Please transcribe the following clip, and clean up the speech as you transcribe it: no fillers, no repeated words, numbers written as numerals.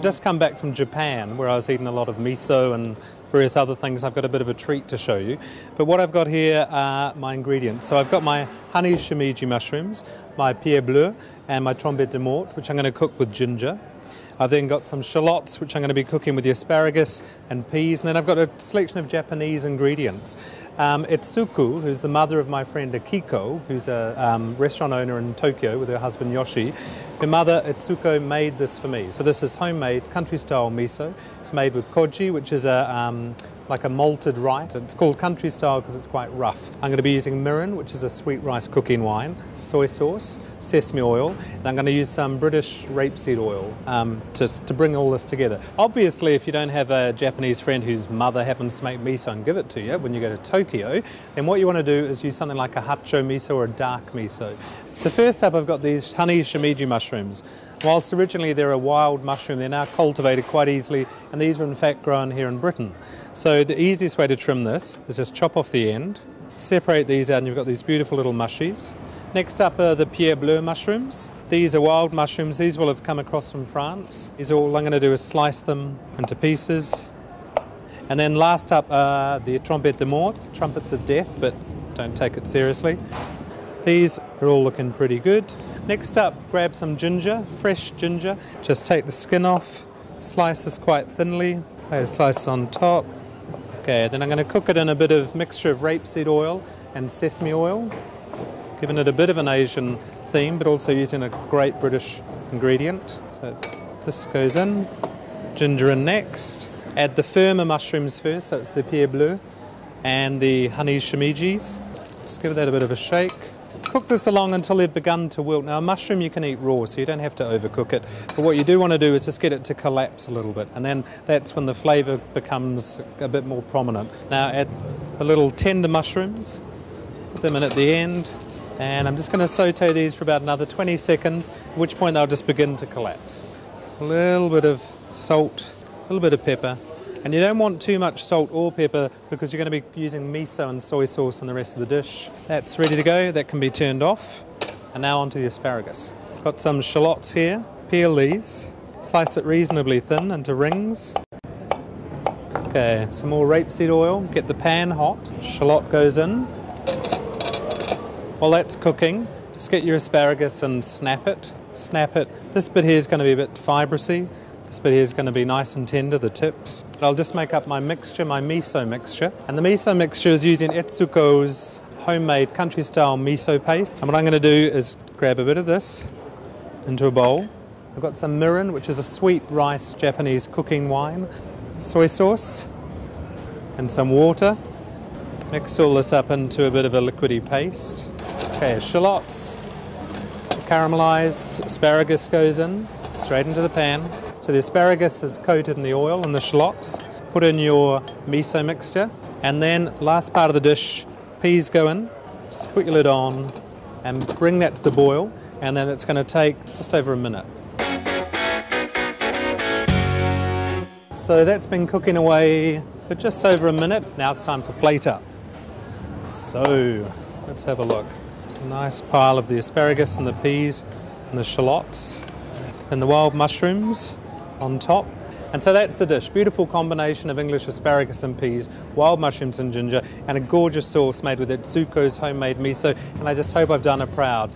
just come back from Japan, where I was eating a lot of miso and various other things. I've got a bit of a treat to show you. But what I've got here are my ingredients. So I've got my honey Shimeji mushrooms, my pied bleu, and my trompette de morte, which I'm going to cook with ginger. I've then got some shallots, which I'm going to be cooking with the asparagus and peas. And then I've got a selection of Japanese ingredients. Etsuko, who's the mother of my friend Akiko, who's a restaurant owner in Tokyo with her husband Yoshi, her mother Etsuko made this for me. So this is homemade country-style miso. It's made with koji, which is like a malted rice. It's called country style because it's quite rough. I'm going to be using mirin, which is a sweet rice cooking wine, soy sauce, sesame oil, and I'm going to use some British rapeseed oil to bring all this together. Obviously, if you don't have a Japanese friend whose mother happens to make miso and give it to you when you go to Tokyo, then what you want to do is use something like a hacho miso or a dark miso. So first up, I've got these honey Shimeji mushrooms. Whilst originally they're a wild mushroom, they're now cultivated quite easily, and these are in fact grown here in Britain. So the easiest way to trim this is just chop off the end, separate these out, and you've got these beautiful little mushies. Next up are the pied bleu mushrooms. These are wild mushrooms. These will have come across from France. These are all I'm going to do is slice them into pieces. And then last up are the trompette de morte, trumpets of death, but don't take it seriously. These are all looking pretty good. Next up, grab some ginger, fresh ginger. Just take the skin off, slice this quite thinly, lay a slice on top. Okay, then I'm going to cook it in a bit of mixture of rapeseed oil and sesame oil, giving it a bit of an Asian theme, but also using a great British ingredient. So this goes in, ginger in next. Add the firmer mushrooms first, so it's the pied bleu and the honey Shimejis. Just give that a bit of a shake. Cook this along until they've begun to wilt. Now a mushroom you can eat raw, so you don't have to overcook it. But what you do want to do is just get it to collapse a little bit, and then that's when the flavour becomes a bit more prominent. Now add a little tender mushrooms, put them in at the end, and I'm just going to saute these for about another 20 seconds, at which point they'll just begin to collapse. A little bit of salt, a little bit of pepper. And you don't want too much salt or pepper because you're going to be using miso and soy sauce in the rest of the dish. That's ready to go. That can be turned off. And now onto the asparagus. Got some shallots here. Peel these. Slice it reasonably thin into rings. Okay, some more rapeseed oil. Get the pan hot. Shallot goes in. While that's cooking, just get your asparagus and snap it. Snap it. This bit here is going to be a bit fibrous-y. This bit here is going to be nice and tender, the tips. But I'll just make up my mixture, my miso mixture. And the miso mixture is using Etsuko's homemade country-style miso paste. And what I'm going to do is grab a bit of this into a bowl. I've got some mirin, which is a sweet rice Japanese cooking wine, soy sauce, and some water. Mix all this up into a bit of a liquidy paste. Okay, shallots, caramelised asparagus goes in, straight into the pan. So the asparagus is coated in the oil and the shallots. Put in your miso mixture. And then last part of the dish, peas go in. Just put your lid on and bring that to the boil. And then it's going to take just over a minute. So that's been cooking away for just over a minute. Now it's time for plate up. So let's have a look. A nice pile of the asparagus and the peas and the shallots. And the wild mushrooms on top. And so that's the dish. Beautiful combination of English asparagus and peas, wild mushrooms and ginger, and a gorgeous sauce made with Etsuko's homemade miso. And I just hope I've done her proud.